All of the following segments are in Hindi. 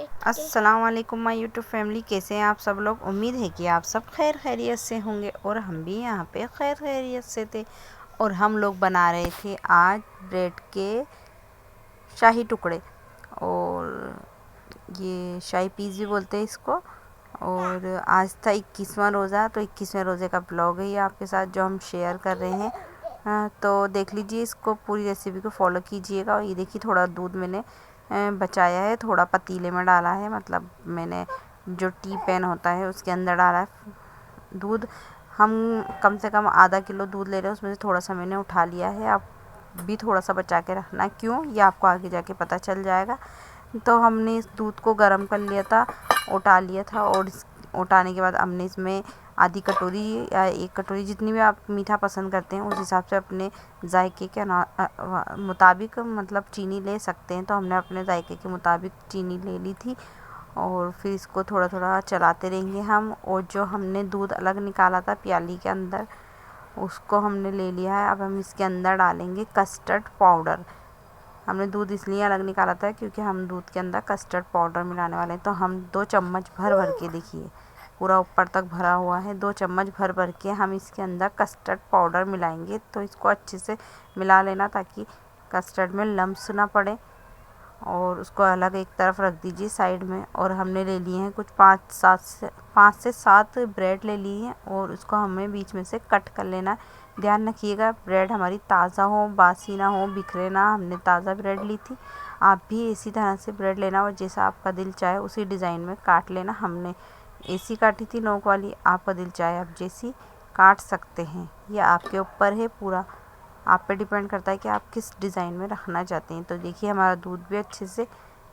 अस्सलाम वालेकुम माय यूट्यूब फैमिली, कैसे हैं आप सब लोग। उम्मीद है कि आप सब खैर खैरियत से होंगे और हम भी यहाँ पे खैर खैरियत से थे। और हम लोग बना रहे थे आज ब्रेड के शाही टुकड़े, और ये शाही पीस भी बोलते हैं इसको। और आज था 21वां रोज़ा, तो 21वें रोज़े का ब्लॉग है ये आपके साथ जो हम शेयर कर रहे हैं। तो देख लीजिए, इसको पूरी रेसिपी को फॉलो कीजिएगा। और ये देखिए, थोड़ा दूध मैंने बचाया है, थोड़ा पतीले में डाला है, मतलब मैंने जो टी पैन होता है उसके अंदर डाला है दूध। हम कम से कम आधा किलो दूध ले रहे हैं, उसमें से थोड़ा सा मैंने उठा लिया है। आप भी थोड़ा सा बचा के रखना, क्यों ये आपको आगे जाके पता चल जाएगा। तो हमने इस दूध को गर्म कर लिया था, उठा लिया था, और उठाने के बाद हमने इसमें आधी कटोरी या 1 कटोरी, जितनी भी आप मीठा पसंद करते हैं उस हिसाब से अपने जायके के मुताबिक मतलब चीनी ले सकते हैं। तो हमने अपने जायके के मुताबिक चीनी ले ली थी। और फिर इसको थोड़ा थोड़ा चलाते रहेंगे हम। और जो हमने दूध अलग निकाला था प्याली के अंदर, उसको हमने ले लिया है। अब हम इसके अंदर डालेंगे कस्टर्ड पाउडर। हमने दूध इसलिए अलग निकाला था क्योंकि हम दूध के अंदर कस्टर्ड पाउडर मिलाने वाले हैं। तो हम 2 चम्मच भर भर के, देखिए पूरा ऊपर तक भरा हुआ है, 2 चम्मच भर भर के हम इसके अंदर कस्टर्ड पाउडर मिलाएंगे। तो इसको अच्छे से मिला लेना ताकि कस्टर्ड में लम्स ना पड़े। और उसको अलग एक तरफ रख दीजिए साइड में। और हमने ले लिए हैं कुछ 5 से 7 ब्रेड ले ली हैं, और उसको हमें बीच में से कट कर लेना है। ध्यान रखिएगा ब्रेड हमारी ताज़ा हो, बासी ना हो, बिखरे ना। हमने ताज़ा ब्रेड ली थी। आप भी इसी तरह से ब्रेड लेना, और जैसा आपका दिल चाहे उसी डिज़ाइन में काट लेना। हमने ऐसी काटी थी नोक वाली, आपका दिल चाहे आप जैसी काट सकते हैं। ये आपके ऊपर है, पूरा आप पे डिपेंड करता है कि आप किस डिज़ाइन में रखना चाहते हैं। तो देखिए, हमारा दूध भी अच्छे से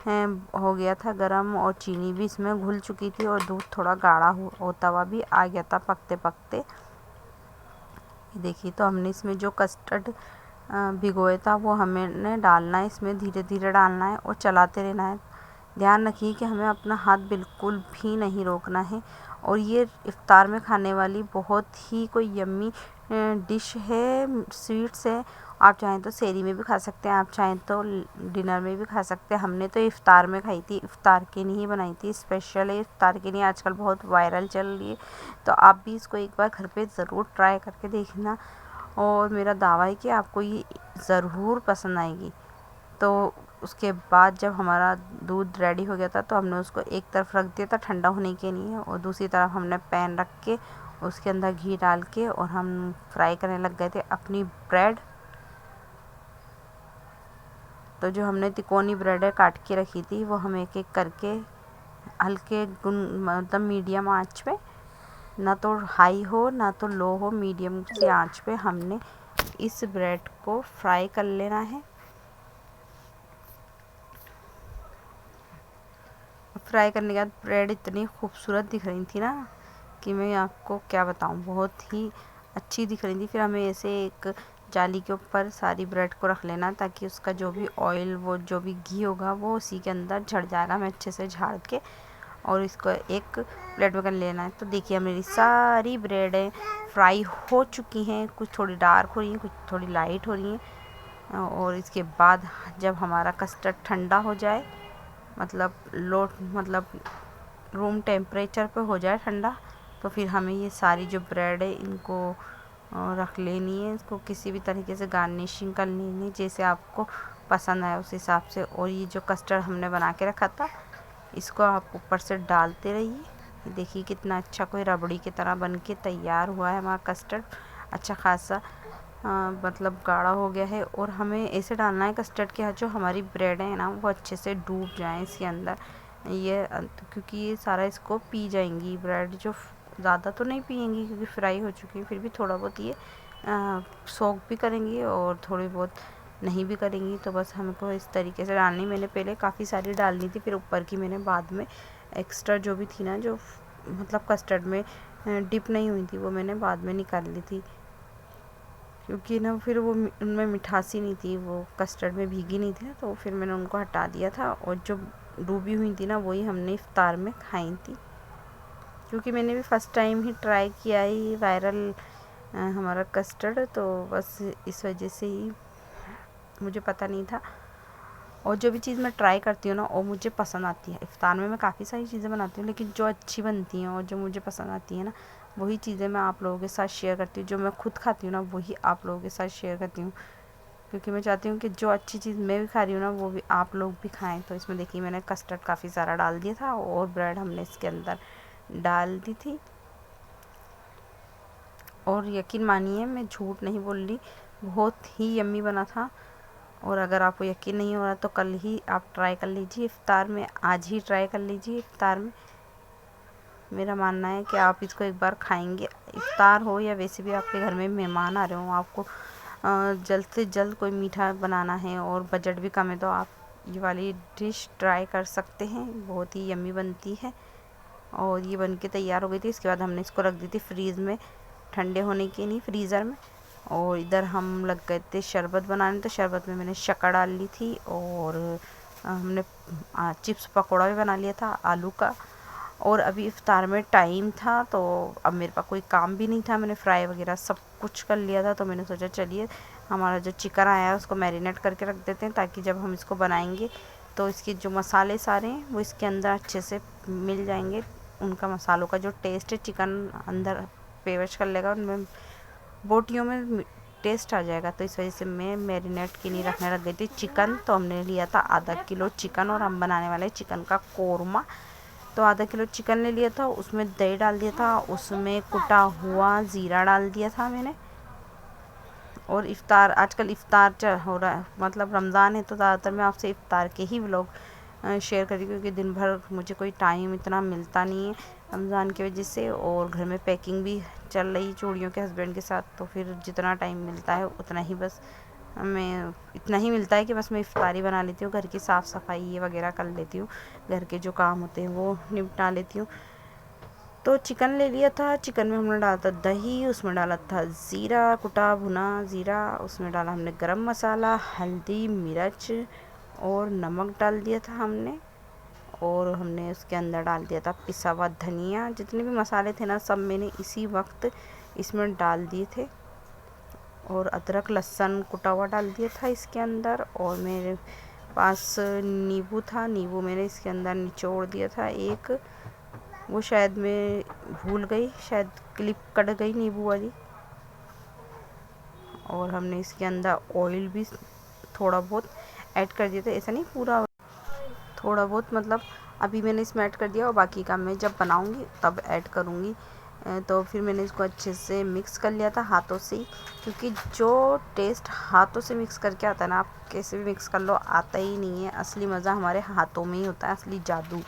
हो गया था गरम, और चीनी भी इसमें घुल चुकी थी, और दूध थोड़ा गाढ़ा होता हुआ भी आ गया था पकते पकते। देखिए, तो हमने इसमें जो कस्टर्ड भिगोया था वो हमें डालना है, इसमें धीरे धीरे डालना है और चलाते रहना है। ध्यान रखिए कि हमें अपना हाथ बिल्कुल भी नहीं रोकना है। और ये इफ़्तार में खाने वाली बहुत ही कोई यम्मी डिश है, स्वीट्स है। आप चाहें तो सेहरी में भी खा सकते हैं, आप चाहें तो डिनर में भी खा सकते हैं। हमने तो इफ़्तार में खाई थी, इफ़्तार के लिए ही बनाई थी, स्पेशल है इफ़्तार के लिए, आजकल बहुत वायरल चल रही है। तो आप भी इसको एक बार घर पे ज़रूर ट्राई करके देखना, और मेरा दावा है कि आपको ये ज़रूर पसंद आएगी। तो उसके बाद जब हमारा दूध रेडी हो गया था, तो हमने उसको एक तरफ रख दिया था ठंडा होने के लिए, और दूसरी तरफ हमने पैन रख के उसके अंदर घी डाल के और हम फ्राई करने लग गए थे अपनी ब्रेड। तो जो हमने तिकोनी ब्रेड काट के रखी थी, वो हम एक एक करके हल्के मतलब मीडियम आंच पे, ना तो हाई हो ना तो लो हो, मीडियम सी आंच पे हमने इस ब्रेड को फ्राई कर लेना है। फ्राई करने के बाद ब्रेड इतनी खूबसूरत दिख रही थी ना कि मैं आपको क्या बताऊं, बहुत ही अच्छी दिख रही थी। फिर हमें ऐसे एक जाली के ऊपर सारी ब्रेड को रख लेना, ताकि उसका जो भी ऑयल, वो जो भी घी होगा वो उसी के अंदर झड़ जाएगा। हमें अच्छे से झाड़ के और इसको एक प्लेट में कर लेना है। तो देखिए, मेरी सारी ब्रेडें फ्राई हो चुकी हैं, कुछ थोड़ी डार्क हो रही हैं, कुछ थोड़ी लाइट हो रही हैं। और इसके बाद जब हमारा कस्टर्ड ठंडा हो जाए, मतलब रूम टेम्परेचर पे हो जाए ठंडा, तो फिर हमें ये सारी जो ब्रेड है इनको रख लेनी है। इसको किसी भी तरीके से गार्निशिंग कर लेनी है, जैसे आपको पसंद आए उस हिसाब से। और ये जो कस्टर्ड हमने बना के रखा था, इसको आप ऊपर से डालते रहिए। देखिए कितना अच्छा कोई रबड़ी की तरह बन के तैयार हुआ है हमारा कस्टर्ड। अच्छा खासा मतलब गाढ़ा हो गया है। और हमें ऐसे डालना है कस्टर्ड के, जो हमारी ब्रेड है ना वो अच्छे से डूब जाए इसके अंदर। ये क्योंकि ये सारा इसको पी जाएंगी ब्रेड, जो ज़्यादा तो नहीं पिएंगी क्योंकि फ्राई हो चुकी है, फिर भी थोड़ा बहुत ये सोक भी करेंगी और थोड़ी बहुत नहीं भी करेंगी। तो बस हमको इस तरीके से डालनी। मैंने पहले काफ़ी सारी डालनी थी, फिर ऊपर की मैंने बाद में एक्स्ट्रा जो भी थी ना, जो मतलब कस्टर्ड में डिप नहीं हुई थी, वो मैंने बाद में निकाल ली थी, क्योंकि ना फिर वो उनमें मिठासी नहीं थी, वो कस्टर्ड में भीगी नहीं थी। तो फिर मैंने उनको हटा दिया था, और जो डूबी हुई थी ना वही हमने इफ्तार में खाई थी। क्योंकि मैंने भी फर्स्ट टाइम ही ट्राई किया ही वायरल हमारा कस्टर्ड, तो बस इस वजह से ही मुझे पता नहीं था। और जो भी चीज़ मैं ट्राई करती हूँ ना वो मुझे पसंद आती है। इफ्तार में मैं काफ़ी सारी चीज़ें बनाती हूँ, लेकिन जो अच्छी बनती हैं और जो मुझे पसंद आती है ना वही चीज़ें मैं आप लोगों के साथ शेयर करती हूँ। जो मैं खुद खाती हूँ ना वही आप लोगों के साथ शेयर करती हूँ, क्योंकि मैं चाहती हूँ कि जो अच्छी चीज़ मैं भी खा रही हूँ ना वो भी आप लोग भी खाएं। तो इसमें देखिए मैंने कस्टर्ड काफ़ी सारा डाल दिया था और ब्रेड हमने इसके अंदर डाल दी थी। और यकीन मानिए मैं झूठ नहीं बोल रही, बहुत ही यम्मी बना था। और अगर आपको यकीन नहीं हो रहा तो कल ही आप ट्राई कर लीजिए इफ्तार में, आज ही ट्राई कर लीजिए इफ्तार में। मेरा मानना है कि आप इसको एक बार खाएंगे, इफ्तार हो या वैसे भी आपके घर में मेहमान आ रहे हो, आपको जल्द से जल्द कोई मीठा बनाना है और बजट भी कम है तो आप ये वाली डिश ट्राई कर सकते हैं। बहुत ही यम्मी बनती है। और ये बन के तैयार हो गई थी। इसके बाद हमने इसको रख दी थी फ्रीज़ में, ठंडे होने के लिए फ्रीज़र में। और इधर हम लग गए थे शरबत बनाने, तो शरबत में मैंने शक्कर डाल ली थी और हमने चिप्स पकौड़ा भी बना लिया था आलू का। और अभी इफ्तार में टाइम था तो अब मेरे पास कोई काम भी नहीं था, मैंने फ्राई वगैरह सब कुछ कर लिया था। तो मैंने सोचा चलिए हमारा जो चिकन आया है उसको मैरिनेट करके रख देते हैं, ताकि जब हम इसको बनाएंगे तो इसके जो मसाले सारे हैं वो इसके अंदर अच्छे से मिल जाएंगे। उनका मसालों का जो टेस्ट है चिकन अंदर पेवश कर लेगा, उनमें बोटियों में टेस्ट आ जाएगा। तो इस वजह से मैं मैरिनेट के लिए रखने लग गई थी चिकन। तो हमने लिया था आधा किलो चिकन और हम बनाने वाले चिकन का कोरमा। तो आधा किलो चिकन ले लिया था, उसमें दही डाल दिया था, उसमें कुटा हुआ ज़ीरा डाल दिया था मैंने। और इफ़्तार आजकल इफ़्तार हो रहा है, मतलब रमज़ान है, तो ज़्यादातर मैं आपसे इफ़्तार के ही व्लॉग शेयर करी, क्योंकि दिन भर मुझे कोई टाइम इतना मिलता नहीं है रमज़ान की वजह से। और घर में पैकिंग भी चल रही चूड़ियों के हस्बैंड के साथ, तो फिर जितना टाइम मिलता है उतना ही बस मैं इतना ही मिलता है कि बस मैं इफ्तारी बना लेती हूँ, घर की साफ़ सफाई ये वगैरह कर लेती हूँ, घर के जो काम होते हैं वो निपटा लेती हूँ। तो चिकन ले लिया था, चिकन में हमने डाला था दही, उसमें डाला था ज़ीरा, कुटा भुना ज़ीरा, उसमें डाला हमने गरम मसाला, हल्दी, मिर्च और नमक डाल दिया था हमने। और हमने उसके अंदर डाल दिया था पिसा हुआ धनिया। जितने भी मसाले थे ना सब मैंने इसी वक्त इसमें डाल दिए थे। और अदरक लहसुन कुटा हुआ डाल दिया था इसके अंदर। और मेरे पास नींबू था, नींबू मैंने इसके अंदर निचोड़ दिया था एक, वो शायद मैं भूल गई, शायद क्लिप कट गई नींबू वाली। और हमने इसके अंदर ऑयल भी थोड़ा बहुत ऐड कर दिया था, ऐसा नहीं पूरा, थोड़ा बहुत मतलब अभी मैंने इसमें ऐड कर दिया और बाकी का मैं जब बनाऊंगी तब ऐड करूंगी। तो फिर मैंने इसको अच्छे से मिक्स कर लिया था हाथों से ही, क्योंकि जो टेस्ट हाथों से मिक्स करके आता है ना, आप कैसे भी मिक्स कर लो आता ही नहीं है। असली मज़ा हमारे हाथों में ही होता है, असली जादू।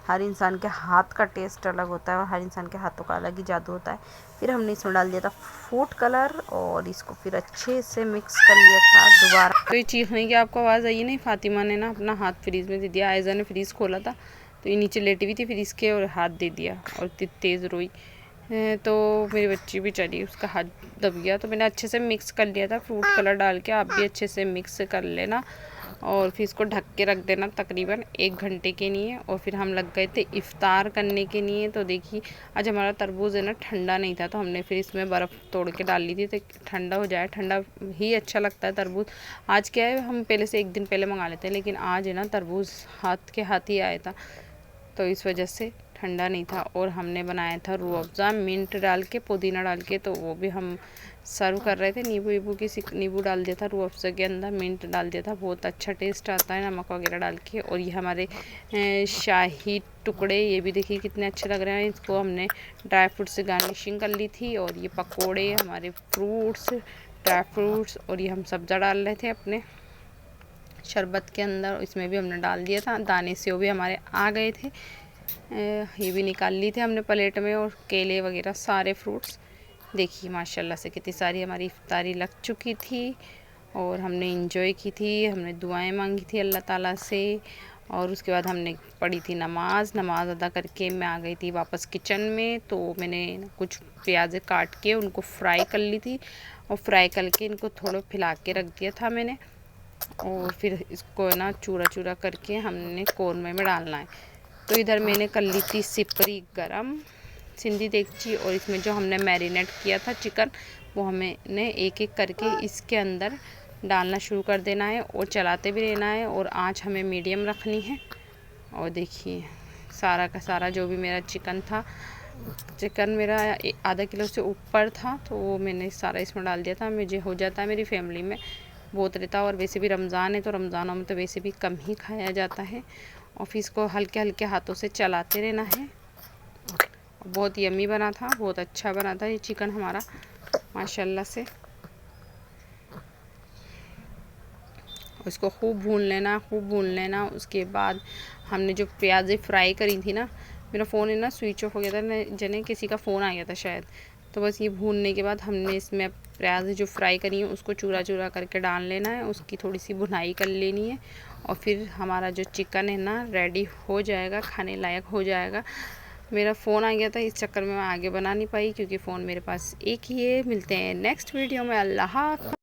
हर इंसान के हाथ का टेस्ट अलग होता है और हर इंसान के हाथों का अलग ही जादू होता है। फिर हमने इसमें डाल दिया था फूड कलर और इसको फिर अच्छे से मिक्स कर लिया था दोबारा। तो ये चीखने की आपको आवाज़ आई नहीं, फातिमा ने ना अपना हाथ फ्रीज़ में दे दिया। आयज़ा ने फ्रीज़ खोला था तो ये नीचे लेटी हुई थी फिर इसके, और हाथ दे दिया और इतनी तेज़ रोई। तो मेरी बच्ची भी चली, उसका हाथ दब गया। तो मैंने अच्छे से मिक्स कर लिया था फूड कलर डाल के, आप भी अच्छे से मिक्स कर लेना और फिर इसको ढक के रख देना तकरीबन 1 घंटे के लिए। और फिर हम लग गए थे इफ़्तार करने के लिए। तो देखिए आज हमारा तरबूज है ना ठंडा नहीं था, तो हमने फिर इसमें बर्फ़ तोड़ के डाल ली थी तो ठंडा हो जाए, ठंडा ही अच्छा लगता है तरबूज। आज क्या है, हम पहले से 1 दिन पहले मंगा लेते हैं, लेकिन आज है ना तरबूज हाथ के हाथ ही आया था, तो इस वजह से ठंडा नहीं था। और हमने बनाया था रूह अफ़ज़ा मिंट डाल के, पुदीना डाल के, तो वो भी हम सर्व कर रहे थे। नींबू डाल दिया था रूह अफ़ज़ा के अंदर, मिंट डाल दिया था, बहुत अच्छा टेस्ट आता है नमक वगैरह डाल के। और ये हमारे शाही टुकड़े, ये भी देखिए कितने अच्छे लग रहे हैं। इसको हमने ड्राई फ्रूट से गार्निशिंग कर ली थी। और ये पकोड़े हमारे फ्रूट्स, ड्राई फ्रूट्स, और ये हम सब्ज़ा डाल रहे थे अपने शरबत के अंदर, इसमें भी हमने डाल दिया था। दाने से वो भी हमारे आ गए थे, ये भी निकाल ली थे हमने प्लेट में। और केले वगैरह सारे फ्रूट्स देखिए माशाल्लाह से कितनी सारी हमारी इफ्तारी लग चुकी थी और हमने इंजॉय की थी, हमने दुआएं मांगी थी अल्लाह ताला से। और उसके बाद हमने पढ़ी थी नमाज़ अदा करके मैं आ गई थी वापस किचन में। तो मैंने कुछ प्याज़ें काट के उनको फ्राई कर ली थी और फ्राई करके इनको थोड़ा फैला के रख दिया था मैंने। और फिर इसको ना चूरा चूरा करके हमने कौरमे में डालना है। तो इधर मैंने कर ली थी सिपरी गरम सिंधी देगची, और इसमें जो हमने मैरिनेट किया था चिकन वो हमने एक एक करके इसके अंदर डालना शुरू कर देना है और चलाते भी रहना है। और आँच हमें मीडियम रखनी है। और देखिए सारा का सारा जो भी मेरा चिकन मेरा आधा किलो से ऊपर था, तो वो मैंने सारा इसमें डाल दिया था। मुझे हो जाता है, मेरी फैमिली में बहुत रहता है। और वैसे भी रमज़ान है, तो रमज़ानों में तो वैसे भी कम ही खाया जाता है। और फिर इसको हल्के हल्के हाथों से चलाते रहना है। बहुत यम्मी बना था, बहुत अच्छा बना था ये चिकन हमारा माशाल्लाह से। उसको खूब भून लेना। उसके बाद हमने जो प्याज़ें फ्राई करी थी ना, मेरा फ़ोन है ना स्विच ऑफ हो गया था, जने किसी का फ़ोन आ गया था शायद। तो बस ये भूनने के बाद हमने इसमें प्याज जो फ्राई करी है उसको चूरा चूरा करके डाल लेना है, उसकी थोड़ी सी भुनाई कर लेनी है। और फिर हमारा जो चिकन है ना रेडी हो जाएगा, खाने लायक हो जाएगा। मेरा फ़ोन आ गया था, इस चक्कर में मैं आगे बना नहीं पाई, क्योंकि फ़ोन मेरे पास एक ही है। मिलते हैं नेक्स्ट वीडियो में। अल्लाह हाफ़िज़।